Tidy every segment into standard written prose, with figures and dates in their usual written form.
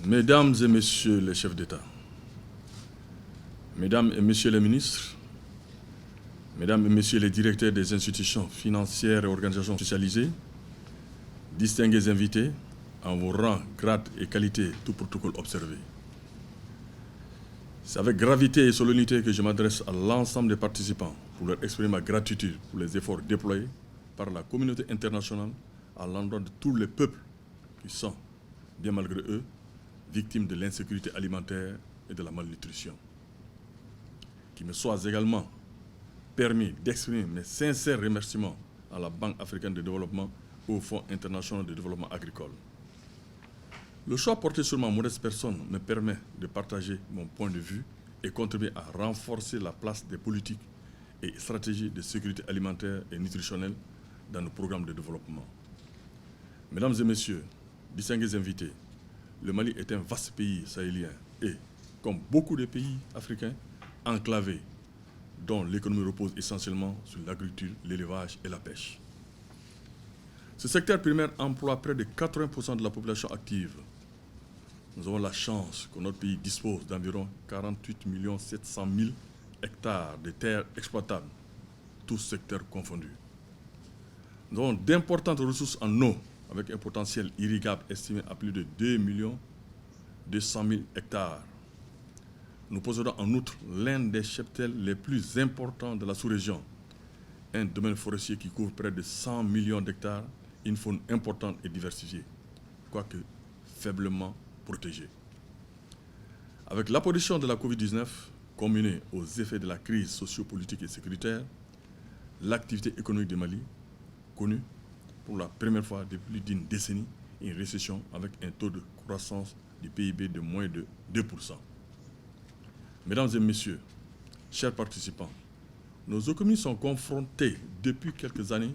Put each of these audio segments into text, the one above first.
Mesdames et messieurs les chefs d'État, mesdames et messieurs les ministres, mesdames et messieurs les directeurs des institutions financières et organisations spécialisées, distingués invités, en vos rangs, grades et qualités, tout protocole observé. C'est avec gravité et solennité que je m'adresse à l'ensemble des participants pour leur exprimer ma gratitude pour les efforts déployés par la communauté internationale à l'endroit de tous les peuples qui sont, bien malgré eux, victimes de l'insécurité alimentaire et de la malnutrition. Qu'il me soit également permis d'exprimer mes sincères remerciements à la Banque africaine de développement et au Fonds international de développement agricole. Le choix porté sur ma modeste personne me permet de partager mon point de vue et contribuer à renforcer la place des politiques et stratégies de sécurité alimentaire et nutritionnelle dans nos programmes de développement. Mesdames et messieurs, distingués invités, le Mali est un vaste pays sahélien et, comme beaucoup de pays africains, enclavé, dont l'économie repose essentiellement sur l'agriculture, l'élevage et la pêche. Ce secteur primaire emploie près de 80% de la population active. Nous avons la chance que notre pays dispose d'environ 48 700 000 hectares de terres exploitables, tous secteurs confondus. Nous avons d'importantes ressources en eau, avec un potentiel irrigable estimé à plus de 2 200 000 hectares. Nous possédons en outre l'un des cheptels les plus importants de la sous-région, un domaine forestier qui couvre près de 100 millions d'hectares, une faune importante et diversifiée, quoique faiblement protégée. Avec l'apparition de la Covid-19, combinée aux effets de la crise sociopolitique et sécuritaire, l'activité économique du Mali connut pour la première fois depuis plus d'une décennie une récession avec un taux de croissance du PIB de moins de 2%. Mesdames et messieurs, chers participants, nos économies sont confrontées depuis quelques années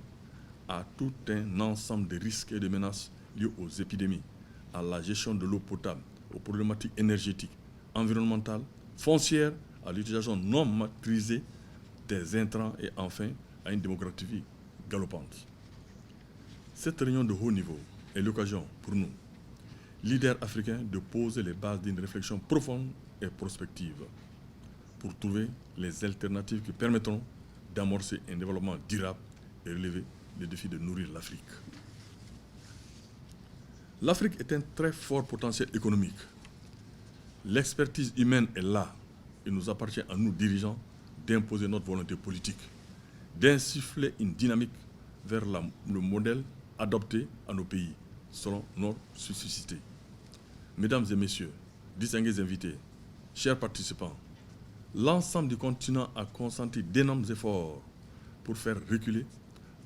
à tout un ensemble de risques et de menaces liés aux épidémies, à la gestion de l'eau potable, aux problématiques énergétiques, environnementales, foncières, à l'utilisation non maîtrisée des intrants et enfin à une démographie galopante. Cette réunion de haut niveau est l'occasion pour nous, leaders africains, de poser les bases d'une réflexion profonde et prospective pour trouver les alternatives qui permettront d'amorcer un développement durable et relever le défi de nourrir l'Afrique. L'Afrique est un très fort potentiel économique. L'expertise humaine est là. Il nous appartient à nous, dirigeants, d'imposer notre volonté politique, d'insuffler une dynamique vers le modèle adopté à nos pays, selon notre spécificité. Mesdames et messieurs, distingués invités, chers participants, l'ensemble du continent a consenti d'énormes efforts pour faire reculer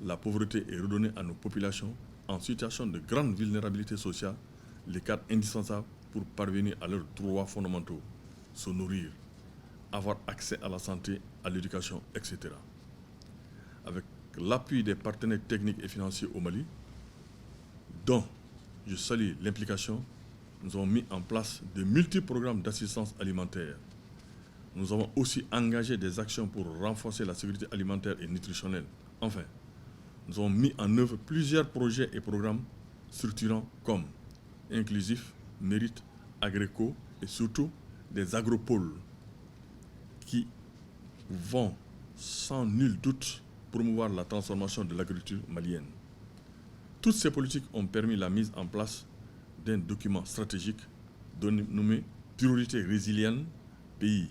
la pauvreté et redonner à nos populations en situation de grande vulnérabilité sociale les cadres indispensables pour parvenir à leurs droits fondamentaux, se nourrir, avoir accès à la santé, à l'éducation, etc. Avec l'appui des partenaires techniques et financiers au Mali, dont je salue l'implication, nous avons mis en place de multiples programmes d'assistance alimentaire. Nous avons aussi engagé des actions pour renforcer la sécurité alimentaire et nutritionnelle. Enfin, nous avons mis en œuvre plusieurs projets et programmes structurants comme Inclusif, Mérite, Agreco et surtout des agropoles qui vont sans nul doute promouvoir la transformation de l'agriculture malienne. Toutes ces politiques ont permis la mise en place d'un document stratégique nommé Priorité résilienne pays,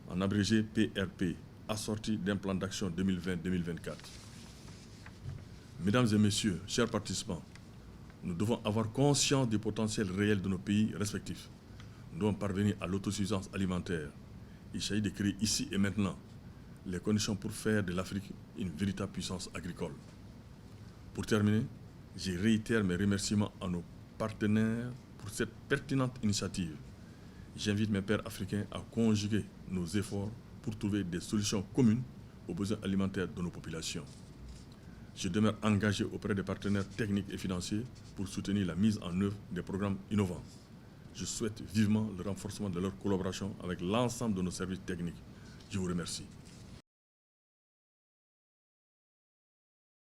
en abrégé PRP, assorti d'un plan d'action 2020-2024. Mesdames et messieurs, chers participants, nous devons avoir conscience du potentiel réel de nos pays respectifs. Nous devons parvenir à l'autosuffisance alimentaire. Il s'agit de créer ici et maintenant les conditions pour faire de l'Afrique une véritable puissance agricole. Pour terminer, je réitère mes remerciements à nos partenaires pour cette pertinente initiative. J'invite mes pairs africains à conjuguer nos efforts pour trouver des solutions communes aux besoins alimentaires de nos populations. Je demeure engagé auprès des partenaires techniques et financiers pour soutenir la mise en œuvre des programmes innovants. Je souhaite vivement le renforcement de leur collaboration avec l'ensemble de nos services techniques. Je vous remercie.